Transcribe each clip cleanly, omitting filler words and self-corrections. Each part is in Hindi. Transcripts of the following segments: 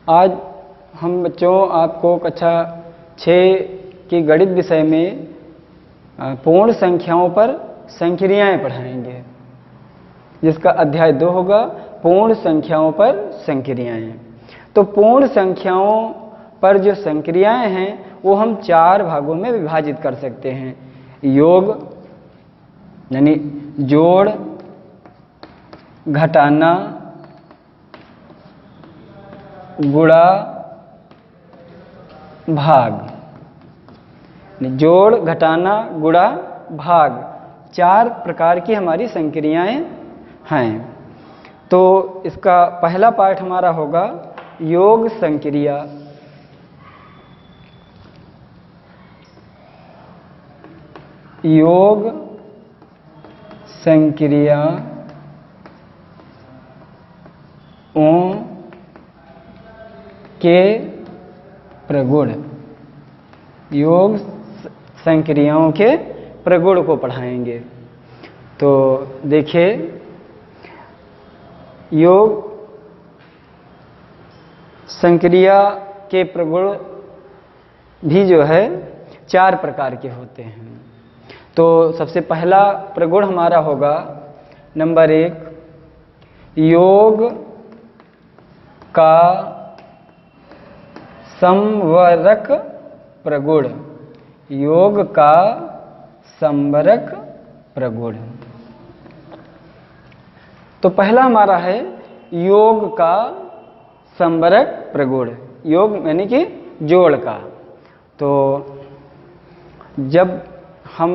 आज हम बच्चों आपको कक्षा 6 की गणित विषय में पूर्ण संख्याओं पर संक्रियाएं पढ़ाएंगे, जिसका अध्याय 2 होगा पूर्ण संख्याओं पर संक्रियाएं। तो पूर्ण संख्याओं पर जो संक्रियाएं हैं वो हम 4 भागों में विभाजित कर सकते हैं। योग यानी जोड़, घटाना, गुणा, भाग। जोड़, घटाना, गुणा, भाग 4 प्रकार की हमारी संक्रियाएं हैं। तो इसका पहला पाठ हमारा होगा योग संक्रिया। योग संक्रियाओं के प्रगुण। योग संक्रियाओं के प्रगुण को पढ़ाएंगे। तो देखिए, योग संक्रिया के प्रगुण भी जो है 4 प्रकार के होते हैं। तो सबसे पहला प्रगुण हमारा होगा नंबर 1, योग का समवरक प्रगुण। योग का समवरक प्रगुण। तो पहला हमारा है योग का समवरक प्रगुण। योग यानी कि जोड़ का। तो जब हम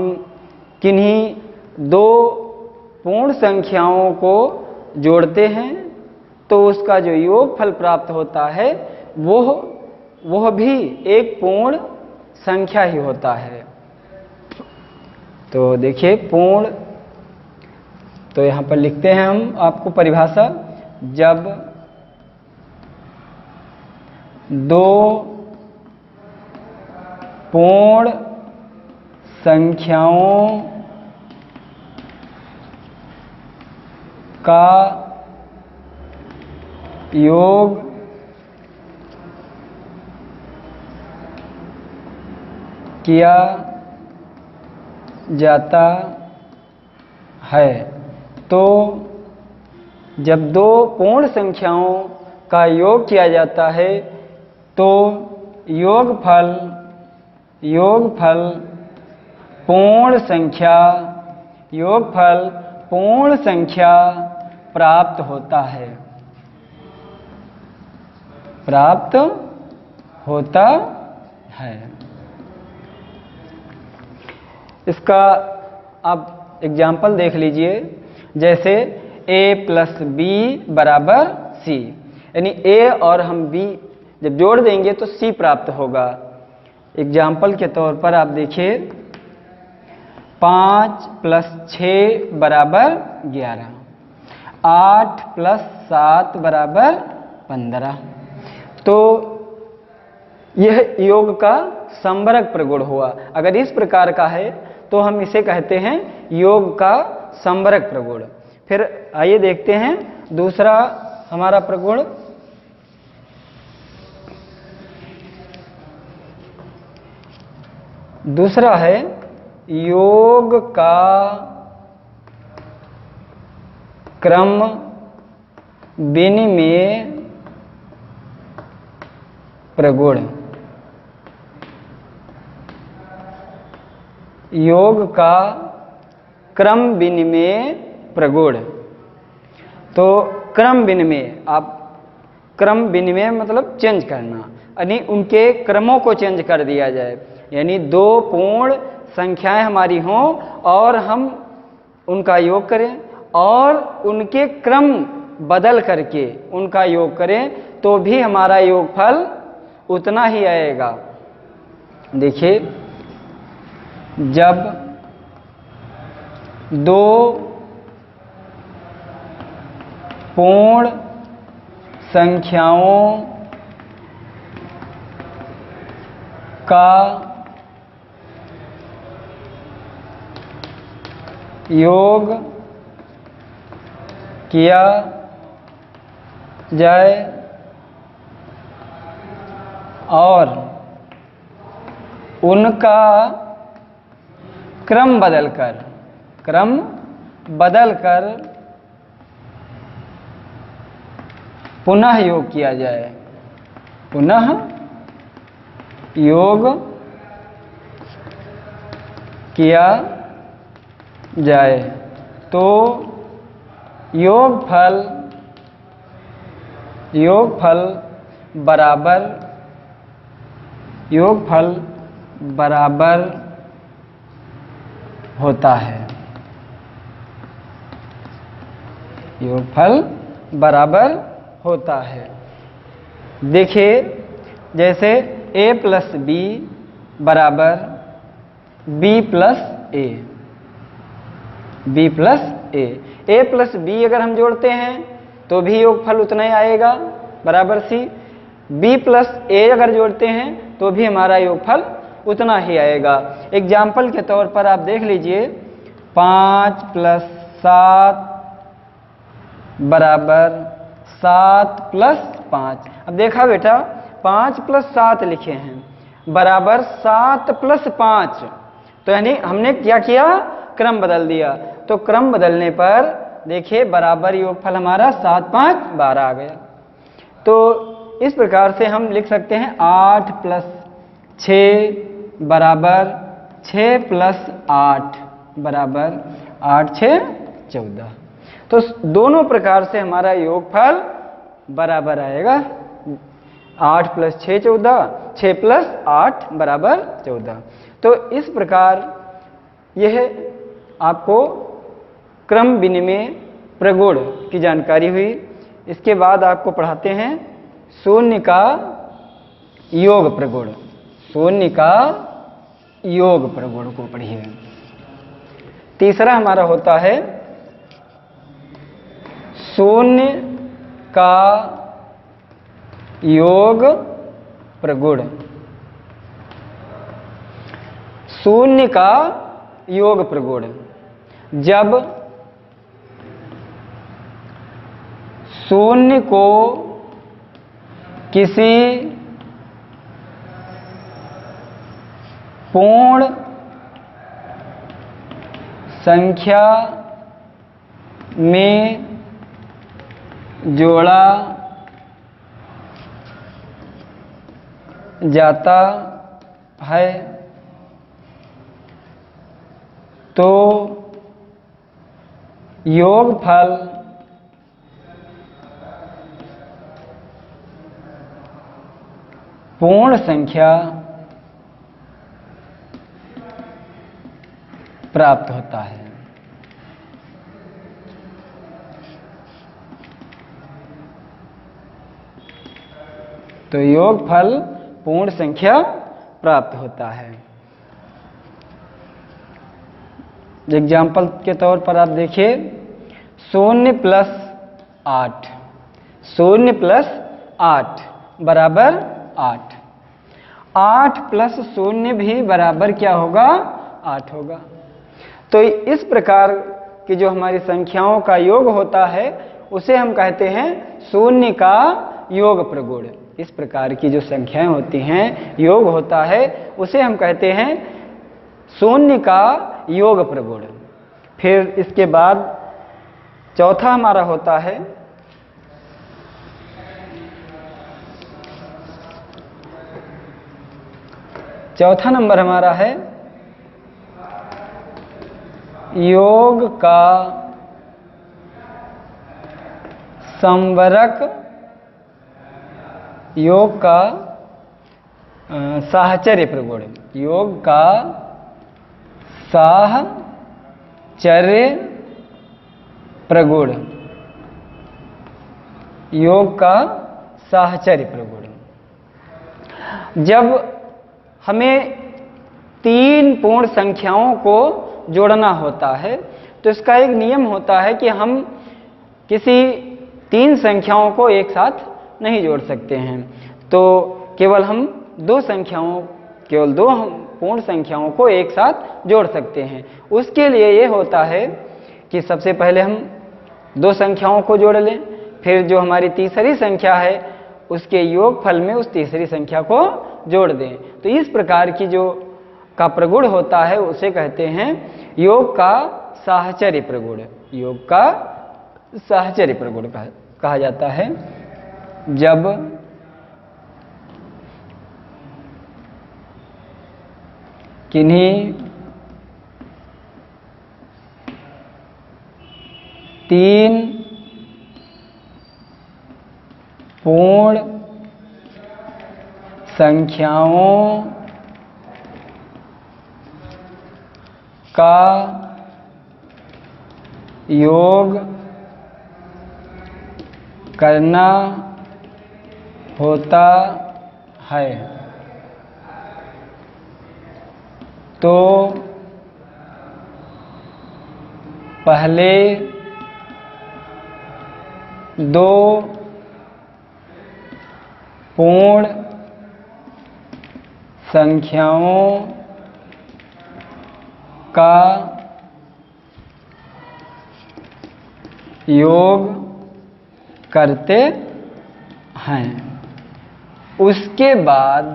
किन्हीं 2 पूर्ण संख्याओं को जोड़ते हैं तो उसका जो योगफल प्राप्त होता है वह भी एक पूर्ण संख्या ही होता है। तो देखिए पूर्ण, तो यहाँ पर लिखते हैं हम आपको परिभाषा। जब 2 पूर्ण संख्याओं का योग किया जाता है, तो जब 2 पूर्ण संख्याओं का योग किया जाता है तो योगफल पूर्ण संख्या प्राप्त होता है। इसका आप एग्जाम्पल देख लीजिए। जैसे a + b = c, यानी a और हम b जब जोड़ देंगे तो c प्राप्त होगा। एग्जाम्पल के तौर पर आप देखिए 5 + 6 = 11, 8 + 7 = 15। तो यह योग का समवरक प्रगुण हुआ। अगर इस प्रकार का है तो हम इसे कहते हैं योग का समवरक प्रगुण। फिर आइए देखते हैं दूसरा हमारा प्रगुण। दूसरा है योग का क्रम विनिमय प्रगुण। योग का क्रम विनिमय प्रगुण। तो क्रम विनिमय, आप क्रम विनिमय मतलब चेंज करना, यानी उनके क्रमों को चेंज कर दिया जाए। यानी 2 पूर्ण संख्याएं हमारी हों और हम उनका योग करें और उनके क्रम बदल करके उनका योग करें तो भी हमारा योगफल उतना ही आएगा। देखिए, जब 2 पूर्ण संख्याओं का योग किया जाए और उनका क्रम बदलकर पुनः योग किया जाए, पुनः योग किया जाए तो योगफल बराबर होता है। योगफल बराबर होता है। देखिए, जैसे a प्लस बी बराबर b plus a, b plus a, a plus b अगर हम जोड़ते हैं तो भी योगफल उतना ही आएगा बराबर सी, b प्लस ए अगर जोड़ते हैं तो भी हमारा योगफल उतना ही आएगा। एग्जाम्पल के तौर पर आप देख लीजिए, 5 प्लस 7 बराबर 7 प्लस 5। अब देखा बेटा, 5 प्लस 7 लिखे हैं बराबर 7 प्लस 5, तो यानी हमने क्या किया, क्रम बदल दिया। तो क्रम बदलने पर देखिए बराबर योगफल हमारा 7 5 12 आ गया। तो इस प्रकार से हम लिख सकते हैं 8 प्लस 6 बराबर 6 प्लस 8 बराबर 8 6 14। तो दोनों प्रकार से हमारा योगफल बराबर आएगा। 8 प्लस 6 14, 6 प्लस 8 बराबर 14। तो इस प्रकार यह आपको क्रम विनिमय प्रगुण की जानकारी हुई। इसके बाद आपको पढ़ाते हैं शून्य का योग प्रगुण। शून्य का योग प्रगुण को पढ़िए। तीसरा हमारा होता है शून्य का योग प्रगुण। शून्य का योग प्रगुण, जब शून्य को किसी पूर्ण संख्या में जोड़ा जाता है तो योगफल पूर्ण संख्या प्राप्त होता है। तो योगफल पूर्ण संख्या प्राप्त होता है। एग्जाम्पल के तौर पर आप देखिए, 0 प्लस 8, 0 प्लस 8 बराबर 8, 8 प्लस 0 भी बराबर क्या होगा, 8 होगा। तो इस प्रकार की जो हमारी संख्याओं का योग होता है उसे हम कहते हैं शून्य का योग प्रगुण। इस प्रकार की जो संख्याएं होती हैं, योग होता है, उसे हम कहते हैं शून्य का योग प्रगुण। फिर इसके बाद चौथा हमारा होता है चौथा नंबर हमारा है योग का संवरक, योग का साहचर्य प्रगुण। योग का साहचर्य प्रगुण, योग का साहचर्य प्रगुण। जब हमें 3 पूर्ण संख्याओं को जोड़ना होता है तो इसका एक नियम होता है कि हम किसी 3 संख्याओं को एक साथ नहीं जोड़ सकते हैं, तो केवल हम 2 पूर्ण संख्याओं को एक साथ जोड़ सकते हैं। उसके लिए ये होता है कि सबसे पहले हम 2 संख्याओं को जोड़ लें, फिर जो हमारी तीसरी संख्या है उसके योगफल में उस तीसरी संख्या को जोड़ दें। तो इस प्रकार की जो का प्रगुण होता है उसे कहते हैं योग का साहचर्य प्रगुण। योग का साहचर्य प्रगुण कहा जाता है। जब किन्हीं तीन पूर्ण संख्याओं का योग करना होता है तो पहले दो पूर्ण संख्याओं का योग करते हैं। उसके बाद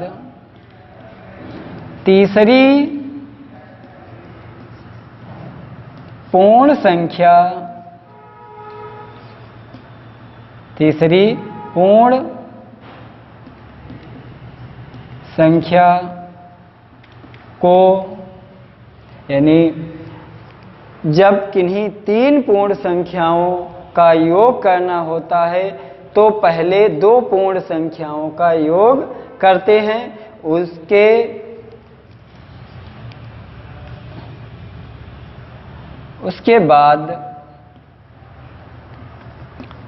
तीसरी पूर्ण संख्या को यानी जब किन्हीं तीन पूर्ण संख्याओं का योग करना होता है तो पहले दो पूर्ण संख्याओं का योग करते हैं। उसके बाद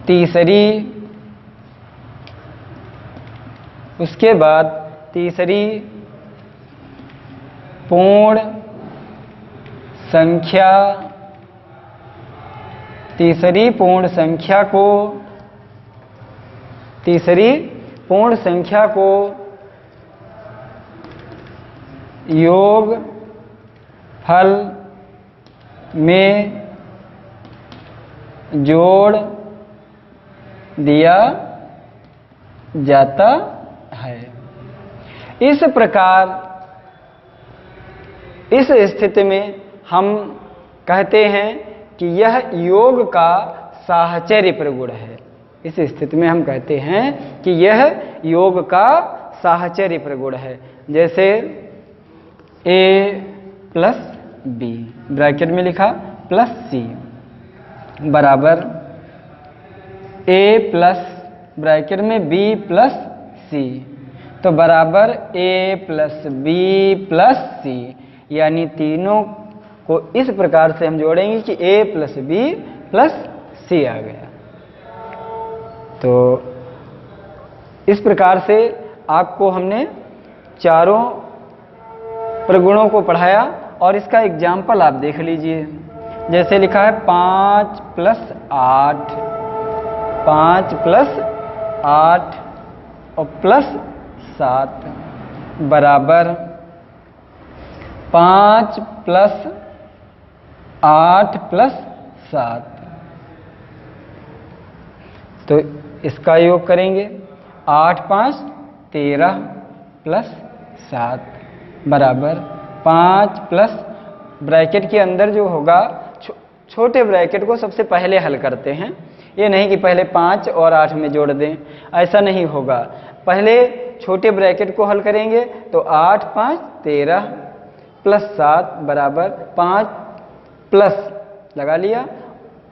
तीसरी पूर्ण संख्या को योग फल में जोड़ दिया जाता है। इस प्रकार इस स्थिति में हम कहते हैं कि यह योग का साहचर्य प्रगुण है। इस स्थिति में हम कहते हैं कि यह योग का साहचर्य प्रगुण है। जैसे a प्लस बी ब्रैकेट में लिखा प्लस सी बराबर a प्लस ब्रैकेट में b प्लस सी, तो बराबर a प्लस बी प्लस सी, यानी तीनों को इस प्रकार से हम जोड़ेंगे कि a प्लस बी प्लस सी आ गया। तो इस प्रकार से आपको हमने चारों प्रगुणों को पढ़ाया और इसका एग्जाम्पल आप देख लीजिए। जैसे लिखा है 5 प्लस 8 और प्लस 7 बराबर 5 प्लस 8 प्लस 7। तो इसका योग करेंगे 8 5 13 प्लस 7 बराबर 5 प्लस ब्रैकेट के अंदर जो होगा छोटे ब्रैकेट को सबसे पहले हल करते हैं। ये नहीं कि पहले 5 और 8 में जोड़ दें, ऐसा नहीं होगा। पहले छोटे ब्रैकेट को हल करेंगे तो 8 5 13 प्लस 7 बराबर 5 प्लस लगा लिया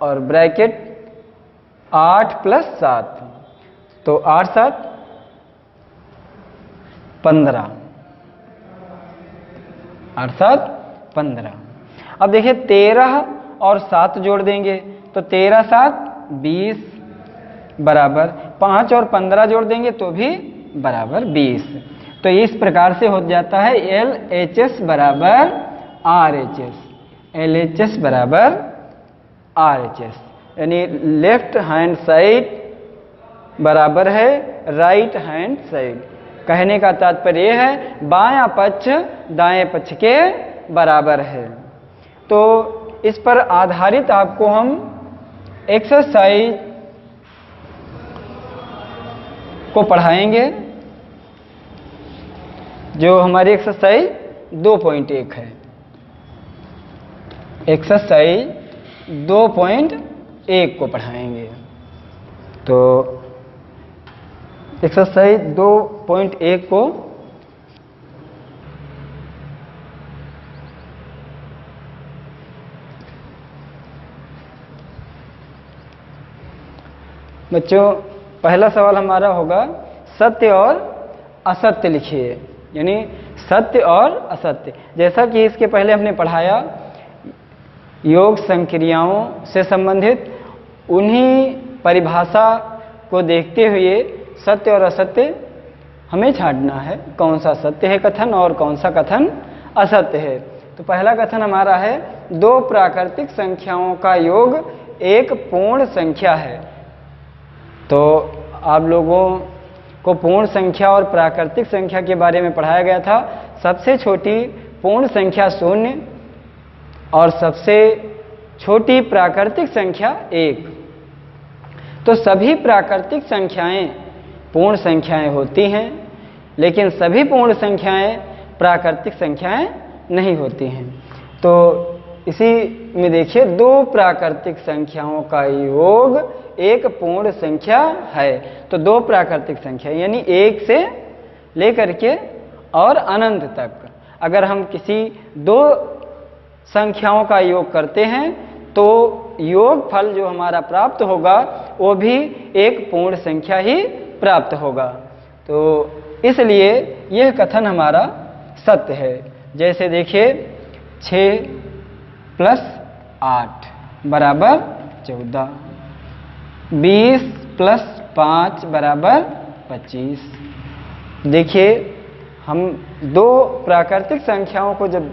और ब्रैकेट 8 प्लस 7, तो 8 7 15, 8 7 15। अब देखिए 13 और 7 जोड़ देंगे तो 13 7 20 बराबर 5 और 15 जोड़ देंगे तो भी बराबर 20। तो इस प्रकार से हो जाता है LHS बराबर RHS, LHS बराबर RHS, यानी लेफ्ट हैंड साइड बराबर है राइट हैंड साइड। कहने का तात्पर्य यह है बायां पक्ष दाएं पक्ष के बराबर है। तो इस पर आधारित आपको हम एक्सरसाइज को पढ़ाएंगे, जो हमारी एक्सरसाइज 2.1 है। एक्सरसाइज 2.1 को पढ़ाएंगे। तो एक्सरसाइज 2.1 को बच्चों पहला सवाल हमारा होगा सत्य और असत्य लिखिए, यानी सत्य और असत्य। जैसा कि इसके पहले हमने पढ़ाया योग संक्रियाओं से संबंधित, उन्हीं परिभाषा को देखते हुए सत्य और असत्य हमें छांटना है, कौन सा सत्य है कथन और कौन सा कथन असत्य है। तो पहला कथन हमारा है दो प्राकृतिक संख्याओं का योग एक पूर्ण संख्या है। तो आप लोगों को पूर्ण संख्या और प्राकृतिक संख्या के बारे में पढ़ाया गया था। सबसे छोटी पूर्ण संख्या 0 और सबसे छोटी प्राकृतिक संख्या 1। तो सभी प्राकृतिक संख्याएं पूर्ण संख्याएं होती हैं, लेकिन सभी पूर्ण संख्याएं प्राकृतिक संख्याएं नहीं होती हैं। तो इसी में देखिए दो प्राकृतिक संख्याओं का योग एक पूर्ण संख्या है। तो दो प्राकृतिक संख्या यानी 1 से लेकर के और अनंत तक अगर हम किसी दो संख्याओं का योग करते हैं तो योग फल जो हमारा प्राप्त होगा वो भी एक पूर्ण संख्या ही प्राप्त होगा। तो इसलिए यह कथन हमारा सत्य है। जैसे देखिए 6 + 8 = 14, 20 + 5 = 25। देखिए हम दो प्राकृतिक संख्याओं को जब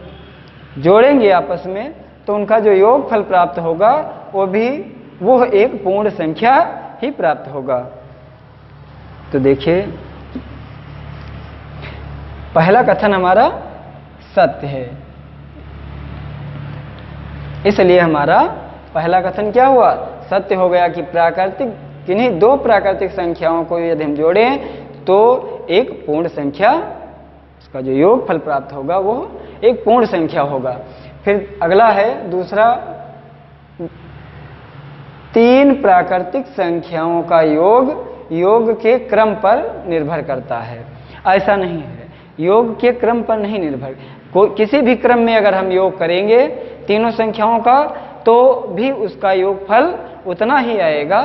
जोड़ेंगे आपस में तो उनका जो योगफल प्राप्त होगा वो एक पूर्ण संख्या ही प्राप्त होगा। तो देखिए पहला कथन हमारा सत्य है, इसलिए हमारा पहला कथन क्या हुआ, सत्य हो गया कि प्राकृतिक किन्हीं दो प्राकृतिक संख्याओं को यदि हम जोड़ें तो एक पूर्ण संख्या, उसका जो योगफल प्राप्त होगा वो एक पूर्ण संख्या होगा। फिर अगला है दूसरा, 3 प्राकृतिक संख्याओं का योग के क्रम पर निर्भर करता है। ऐसा नहीं है, योग के क्रम पर नहीं निर्भर। किसी भी क्रम में अगर हम योग करेंगे तीनों संख्याओं का तो भी उसका योगफल उतना ही आएगा।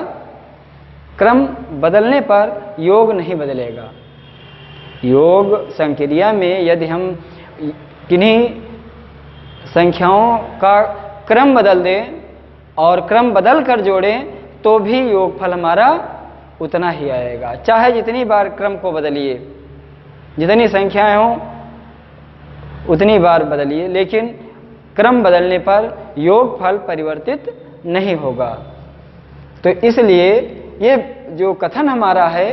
क्रम बदलने पर योग नहीं बदलेगा। योग संक्रिया में यदि हम किन्हीं संख्याओं का क्रम बदल दें और क्रम बदल कर जोड़ें तो भी योगफल हमारा उतना ही आएगा। चाहे जितनी बार क्रम को बदलिए, जितनी संख्याएं हों उतनी बार बदलिए, लेकिन क्रम बदलने पर योगफल परिवर्तित नहीं होगा। तो इसलिए ये जो कथन हमारा है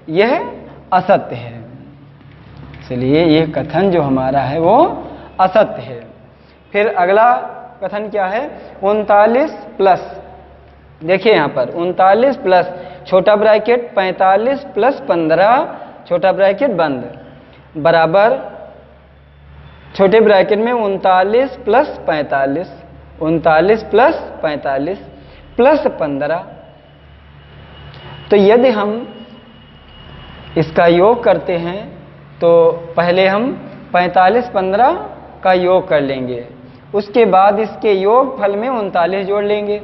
यह असत्य है। इसलिए ये कथन जो हमारा है वो असत्य है। फिर अगला कथन क्या है, 39 प्लस, देखिए यहाँ पर 39 प्लस छोटा ब्रैकेट 45 + 15 छोटा ब्रैकेट बंद बराबर छोटे ब्रैकेट में 39 + 45, 39 + 45 + 15। तो यदि हम इसका योग करते हैं तो पहले हम 45 15 का योग कर लेंगे, उसके बाद इसके योगफल में 39 जोड़ लेंगे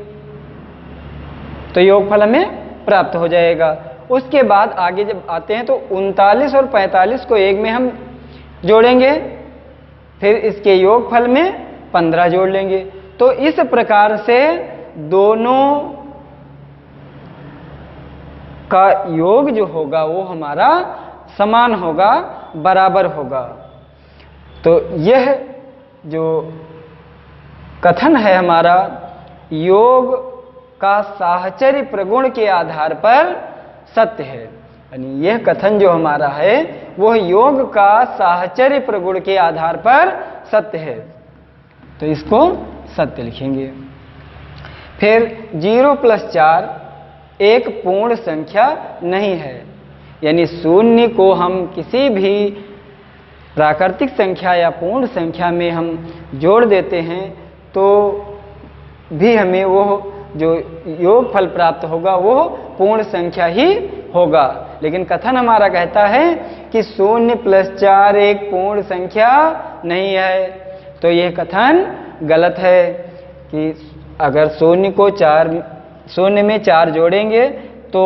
तो योगफल हमें प्राप्त हो जाएगा। उसके बाद आगे जब आते हैं तो 39 और 45 को एक में हम जोड़ेंगे, फिर इसके योगफल में 15 जोड़ लेंगे। तो इस प्रकार से दोनों का योग जो होगा वो हमारा समान होगा, बराबर होगा। तो यह जो कथन है हमारा योग का साहचर्य प्रगुण के आधार पर सत्य है। यानी यह कथन जो हमारा है वह योग का साहचर्य प्रगुण के आधार पर सत्य है। तो इसको सत्य लिखेंगे। फिर 0 + 4 एक पूर्ण संख्या नहीं है। यानी शून्य को हम किसी भी प्राकृतिक संख्या या पूर्ण संख्या में हम जोड़ देते हैं तो भी हमें वो जो योगफल प्राप्त होगा वो पूर्ण संख्या ही होगा। लेकिन कथन हमारा कहता है कि 0 + 4 एक पूर्ण संख्या नहीं है। तो यह कथन गलत है कि अगर 0 में 4 जोड़ेंगे तो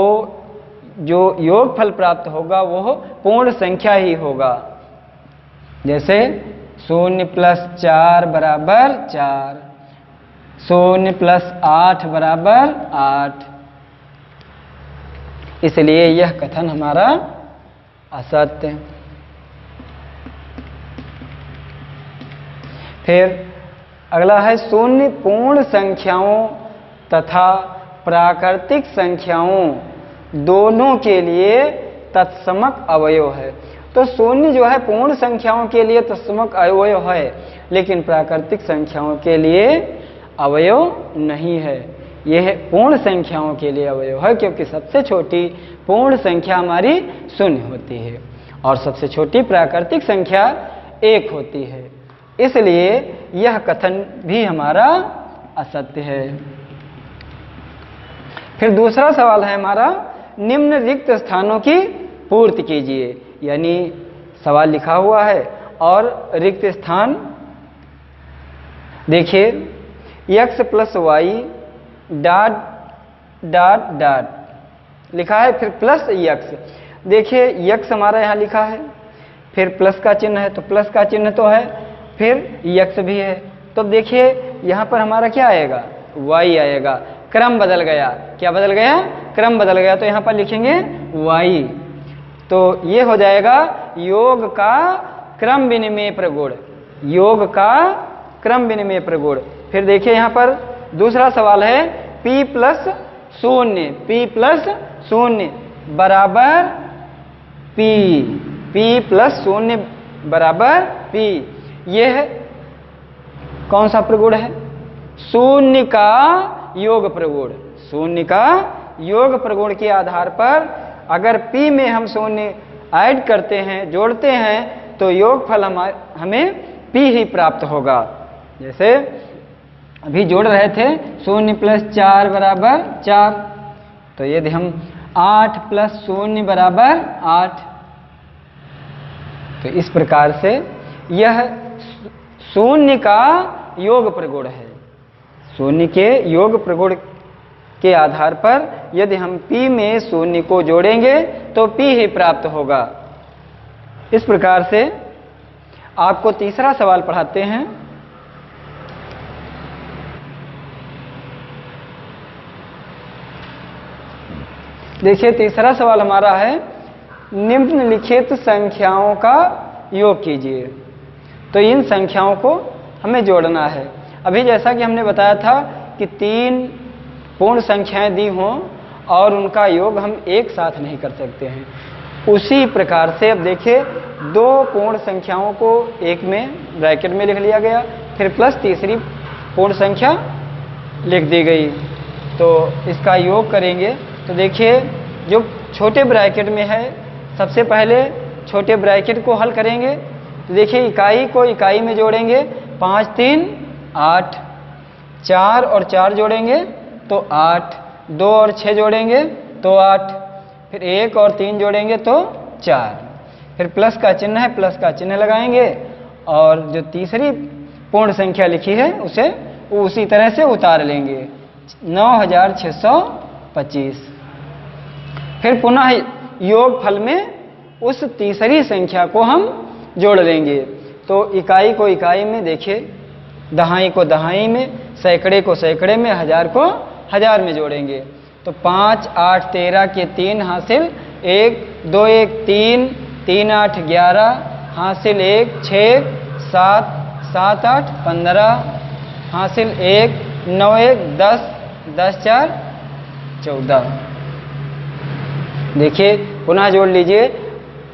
जो योगफल प्राप्त होगा वो पूर्ण संख्या ही होगा। जैसे 0 + 4 = 4, 0 + 8 = 8। इसलिए यह कथन हमारा असत्य है। फिर अगला है शून्य पूर्ण संख्याओं तथा प्राकृतिक संख्याओं दोनों के लिए तत्समक अवयव है। तो शून्य जो है पूर्ण संख्याओं के लिए तत्समक अवयव है, लेकिन प्राकृतिक संख्याओं के लिए अवयव नहीं है। यह पूर्ण संख्याओं के लिए अवयव है, क्योंकि सबसे छोटी पूर्ण संख्या हमारी 0 होती है और सबसे छोटी प्राकृतिक संख्या 1 होती है। इसलिए यह कथन भी हमारा असत्य है। फिर दूसरा सवाल है हमारा, निम्न रिक्त स्थानों की पूर्ति कीजिए। यानी सवाल लिखा हुआ है और रिक्त स्थान देखिए, x + y ... लिखा है, फिर +x। देखिए x हमारा यहाँ लिखा है, फिर प्लस का चिन्ह है तो प्लस का चिन्ह तो है, फिर x भी है। तो देखिए यहाँ पर हमारा क्या आएगा, y आएगा। क्रम बदल गया, क्या बदल गया, क्रम बदल गया, तो यहाँ पर लिखेंगे y। तो ये हो जाएगा योग का क्रम विनिमय प्रगुण, योग का क्रम विनिमय प्रगुण। फिर देखिए यहाँ पर दूसरा सवाल है, p + 0, p + 0 बराबर p, p + 0 बराबर p। यह कौन सा प्रगुण है, शून्य का योग प्रगुण। शून्य का योग प्रगुण के आधार पर अगर p में हम 0 ऐड करते हैं, जोड़ते हैं, तो योगफल हमें p ही प्राप्त होगा। जैसे अभी जोड़ रहे थे 0 + 4 = 4, तो यदि हम 8 + 0 = 8, तो इस प्रकार से यह शून्य का योग प्रगुण है। शून्य के योग प्रगुण के आधार पर यदि हम p में 0 को जोड़ेंगे तो p ही प्राप्त होगा। इस प्रकार से आपको तीसरा सवाल पढ़ाते हैं। देखिए तीसरा सवाल हमारा है, निम्नलिखित संख्याओं का योग कीजिए। तो इन संख्याओं को हमें जोड़ना है। अभी जैसा कि हमने बताया था कि 3 पूर्ण संख्याएं दी हों और उनका योग हम एक साथ नहीं कर सकते हैं, उसी प्रकार से अब देखिए 2 पूर्ण संख्याओं को एक में ब्रैकेट में लिख लिया गया, फिर प्लस तीसरी पूर्ण संख्या लिख दी गई। तो इसका योग करेंगे तो देखिए जो छोटे ब्रैकेट में है, सबसे पहले छोटे ब्रैकेट को हल करेंगे। तो देखिए इकाई को इकाई में जोड़ेंगे, 5 3 8, 4 और 4 जोड़ेंगे तो 8, 2 और 6 जोड़ेंगे तो 8, फिर 1 और 3 जोड़ेंगे तो 4, फिर प्लस का चिन्ह है, प्लस का चिन्ह लगाएंगे और जो तीसरी पूर्ण संख्या लिखी है उसे उसी तरह से उतार लेंगे, 9625। फिर पुनः योगफल में उस तीसरी संख्या को हम जोड़ लेंगे। तो इकाई को इकाई में देखिए, दहाई को दहाई में, सैकड़े को सैकड़े में, हजार को हजार में जोड़ेंगे। तो 5 8 13 के 3 हासिल 1, 2 1 3, 3 8 11 हासिल 1, 6 7 7 8 15 हासिल 1, 9 1 10, 10 4 14। देखिए पुनः जोड़ लीजिए,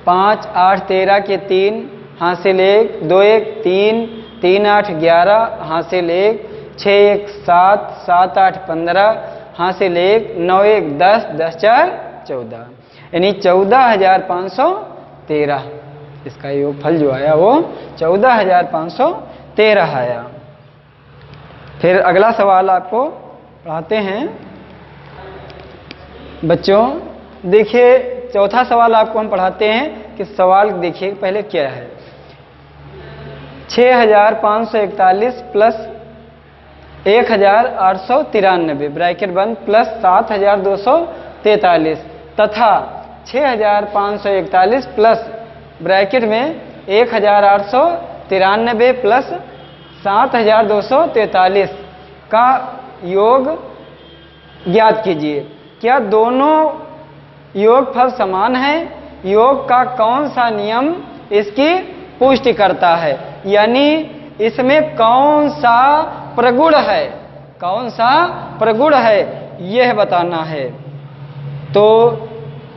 5 8 13 के 3 हासिल 1, 2 1 3, 3 8 11 हासिल 1, 6 1 7, 7 8 15 हासिल 1, 9 1 10, 10 4 14। यानी 14,513। इसका योगफल जो आया वो 14,513 आया। फिर अगला सवाल आपको पढ़ाते हैं बच्चों। देखिए चौथा सवाल आपको हम पढ़ाते हैं कि सवाल देखिए पहले क्या है। 6,541 प्लस 1,893 ब्रैकेट बंद प्लस 7,243 तथा 6,541 प्लस ब्रैकेट में 1,893 प्लस 7,243 का योग ज्ञात कीजिए। क्या दोनों योगफल समान है? योग का कौन सा नियम इसकी पुष्टि करता है, यानी इसमें कौन सा प्रगुण है, कौन सा प्रगुण है यह बताना है। तो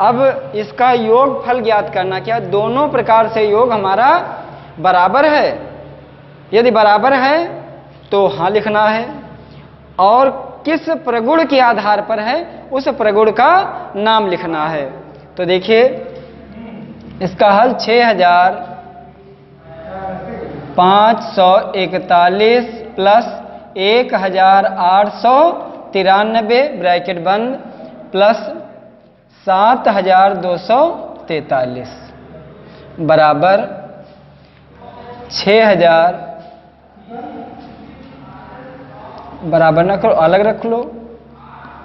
अब इसका योगफल ज्ञात करना। क्या दोनों प्रकार से योग हमारा बराबर है? यदि बराबर है तो हाँ लिखना है, और किस प्रगुण के आधार पर है उस प्रगुण का नाम लिखना है। तो देखिए इसका हल 6,541 प्लस 1,893 ब्रैकेट बंद प्लस 7,243 बराबर 6,000 बराबर ना करो, अलग रख लो।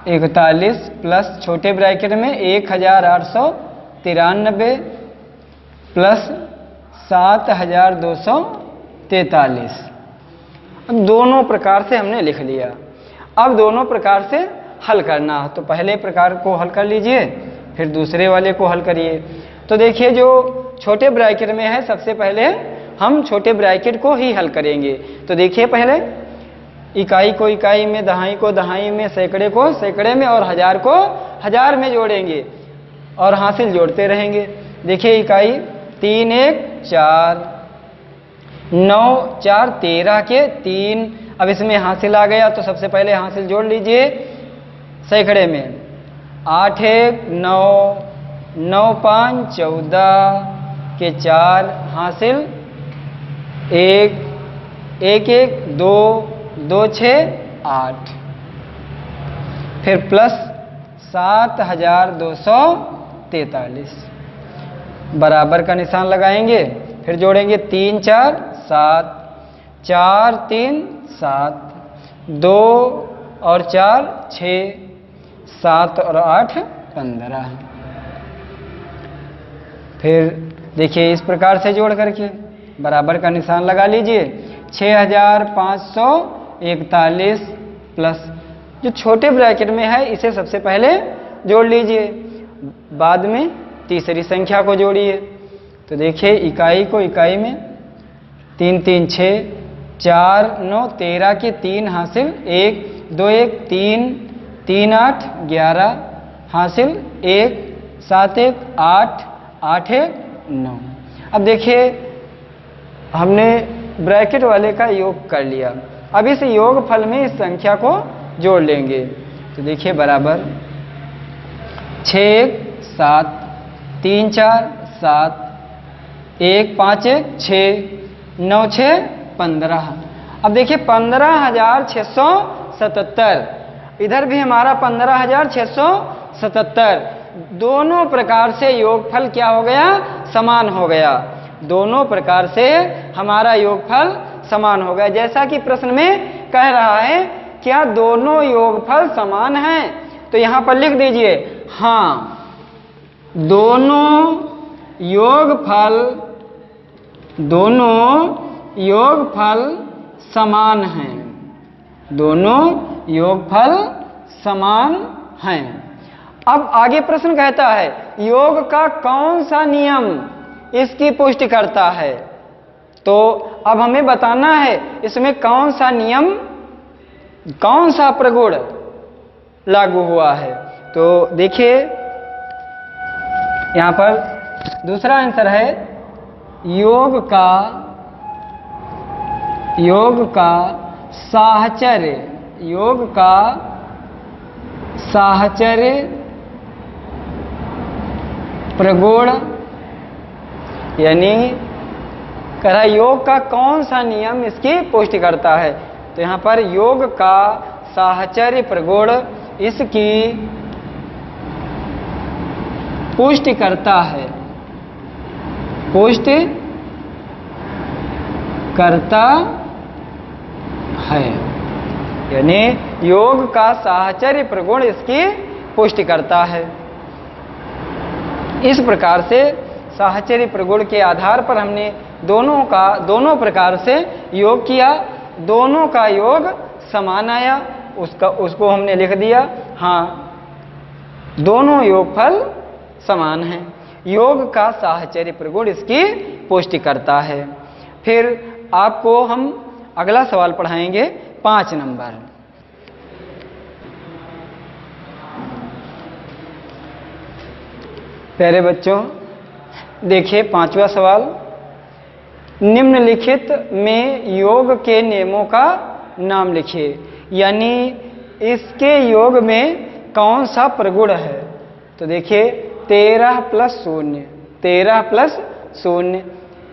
41 प्लस छोटे ब्रैकेट में 1,893 प्लस 7,243। अब दोनों प्रकार से हमने लिख लिया। अब दोनों प्रकार से हल करना, तो पहले प्रकार को हल कर लीजिए, फिर दूसरे वाले को हल करिए। तो देखिए जो छोटे ब्रैकेट में है सबसे पहले हम छोटे ब्रैकेट को ही हल करेंगे। तो देखिए पहले इकाई को इकाई में, दहाई को दहाई में, सैकड़े को सैकड़े में और हजार को हजार में जोड़ेंगे और हासिल जोड़ते रहेंगे। देखिए इकाई 3 1 4 9 4 13 के 3। अब इसमें हासिल आ गया तो सबसे पहले हासिल जोड़ लीजिए सैकड़े में। 8 1 9 9 5 14 के 4 हासिल 1 1 1 2 2 6 8। फिर प्लस 7,243 बराबर का निशान लगाएंगे, फिर जोड़ेंगे 3 4 7 4 3 7 2 और 4 6 7 और 8 15। फिर देखिए इस प्रकार से जोड़ करके बराबर का निशान लगा लीजिए। 6,541 प्लस जो छोटे ब्रैकेट में है इसे सबसे पहले जोड़ लीजिए, बाद में तीसरी संख्या को जोड़िए। तो देखिए इकाई को इकाई में 3 3 6 4 9 13 के 3 हासिल 1 2 1 3 3 8 11 हासिल 1 7 1 8 8 1 9। अब देखिए हमने ब्रैकेट वाले का योग कर लिया। अब इस योगफल में इस संख्या को जोड़ लेंगे। तो देखिए बराबर 6 1 7 3 4 7 1 5 1 6 9 6 15। अब देखिए 15,677, इधर भी हमारा 15,677। दोनों प्रकार से योगफल क्या हो गया? समान हो गया। दोनों प्रकार से हमारा योगफल समान हो गया। जैसा कि प्रश्न में कह रहा है क्या दोनों योगफल समान हैं, तो यहां पर लिख दीजिए हाँ दोनों योगफल समान हैं। दोनों योगफल समान हैं। अब आगे प्रश्न कहता है योग का कौन सा नियम इसकी पुष्टि करता है। तो अब हमें बताना है इसमें कौन सा नियम, कौन सा प्रगुण लागू हुआ है। तो देखिए यहां पर दूसरा आंसर है योग का साहचर्य। योग का साहचर्य प्रगुण, यानी कह रहा योग का कौन सा नियम इसकी पुष्टि करता है। तो यहाँ पर योग का साहचर्य प्रगुण इसकी पुष्टि करता है, पुष्टि करता है, यानी योग का साहचर्य प्रगुण इसकी पुष्टि करता है। इस प्रकार से साहचर्य प्रगुण के आधार पर हमने दोनों प्रकार से योग किया, दोनों का योग समान आया, उसको हमने लिख दिया। हाँ, दोनों योगफल समान हैं। योग का साहचर्य प्रगुण इसकी पुष्टि करता है। फिर आपको हम अगला सवाल पढ़ाएंगे 5 नंबर। प्यारे बच्चों, देखिए 5वां सवाल, निम्नलिखित में योग के नियमों का नाम लिखिए, यानी इसके योग में कौन सा प्रगुण है। तो देखिए 13 + 0, 13 + 0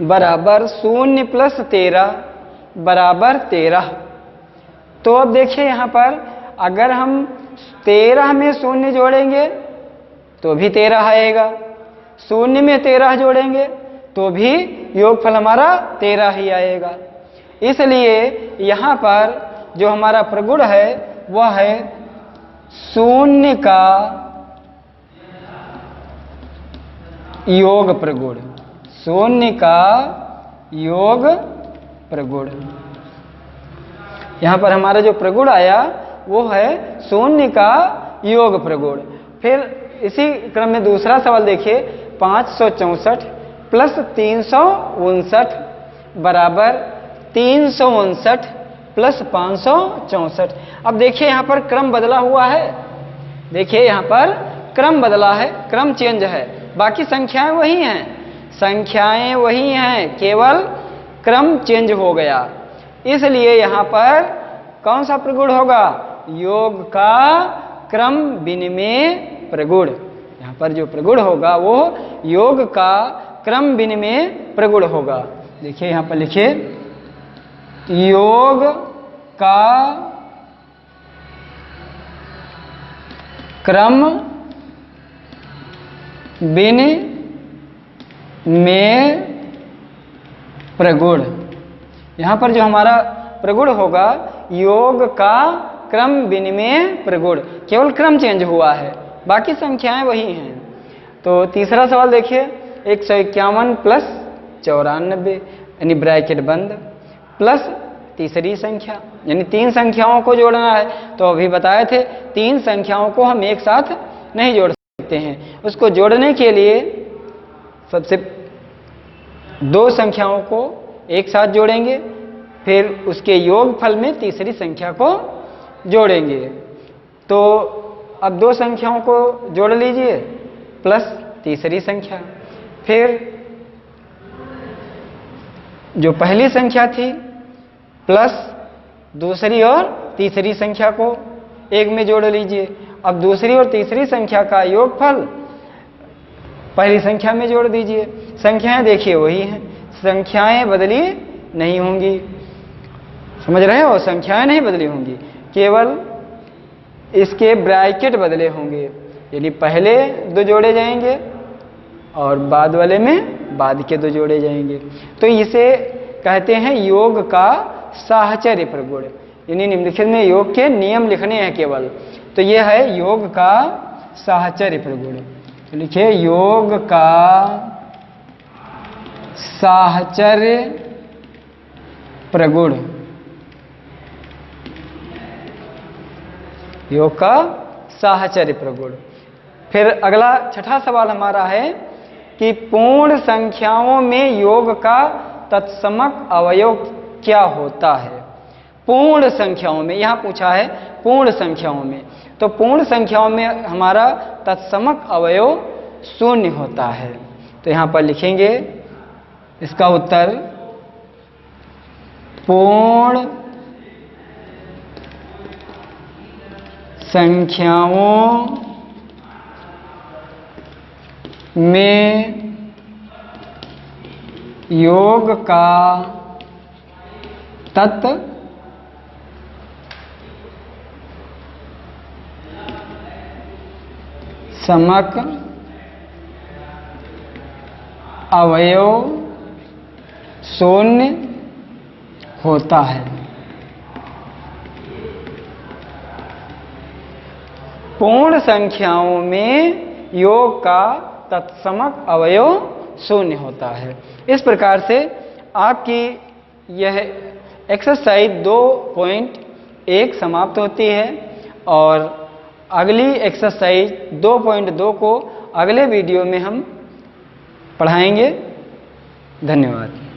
बराबर 0 + 13 बराबर 13। तो अब देखिए यहाँ पर अगर हम 13 में 0 जोड़ेंगे तो भी 13 आएगा, 0 में 13 जोड़ेंगे तो भी योगफल हमारा 13 ही आएगा। इसलिए यहाँ पर जो हमारा प्रगुण है वह है 0 का योग प्रगुण, 0 का योग प्रगुण। यहाँ पर हमारा जो प्रगुण आया वो है 0 का योग प्रगुण। फिर इसी क्रम में दूसरा सवाल देखिए, 564 + 359 बराबर 359 + 564। अब देखिए यहाँ पर क्रम बदला हुआ है, देखिए यहाँ पर क्रम बदला है, क्रम चेंज है, बाकी संख्याएं वही हैं, संख्याएं वही हैं, केवल क्रम चेंज हो गया। इसलिए यहाँ पर कौन सा प्रगुण होगा, योग का क्रम विनिमेय प्रगुण। यहाँ पर जो प्रगुण होगा वो योग का क्रम विनिमेय प्रगुण होगा। देखिए यहाँ पर लिखिए, योग का क्रम विनिमेय प्रगुण। यहाँ पर जो हमारा प्रगुण होगा योग का क्रम विनिमेय प्रगुण, केवल क्रम चेंज हुआ है, बाकी संख्याएं वही हैं। तो तीसरा सवाल देखिए, 151 + 94 यानी ब्रैकेट बंद प्लस तीसरी संख्या, यानी 3 संख्याओं को जोड़ना है। तो अभी बताए थे 3 संख्याओं को हम एक साथ नहीं जोड़ सकते हैं, उसको जोड़ने के लिए सबसे 2 संख्याओं को एक साथ जोड़ेंगे, फिर उसके योगफल में तीसरी संख्या को जोड़ेंगे। तो अब 2 संख्याओं को जोड़ लीजिए प्लस तीसरी संख्या, फिर जो पहली संख्या थी प्लस दूसरी और तीसरी संख्या को एक में जोड़ लीजिए। अब दूसरी और तीसरी संख्या का योगफल पहली संख्या में जोड़ दीजिए। संख्याएं देखिए वही हैं, संख्याएं बदली नहीं होंगी, समझ रहे हो, संख्याएं नहीं बदली होंगी, केवल इसके ब्रैकेट बदले होंगे, यानी पहले 2 जोड़े जाएंगे और बाद वाले में बाद के 2 जोड़े जाएंगे। तो इसे कहते हैं योग का साहचर्य प्रगुण, यानी निम्नलिखित में योग के नियम लिखने हैं केवल। तो यह है योग का साहचर्य प्रगुण। तो लिखिए योग का साहचर्य प्रगुण, योग का साहचर्य प्रगुण। फिर अगला छठा सवाल हमारा है कि पूर्ण संख्याओं में योग का तत्समक अवयव क्या होता है। पूर्ण संख्याओं में, यहां पूछा है पूर्ण संख्याओं में, तो पूर्ण संख्याओं में हमारा तत्समक अवयव 0 होता है। तो यहां पर लिखेंगे इसका उत्तर, पूर्ण संख्याओं में योग का तत्समक अवयव शून्य होता है। पूर्ण संख्याओं में योग का तत्समक अवयव शून्य होता है। इस प्रकार से आपकी यह एक्सरसाइज 2.1 समाप्त होती है और अगली एक्सरसाइज 2.2 को अगले वीडियो में हम पढ़ाएंगे। धन्यवाद।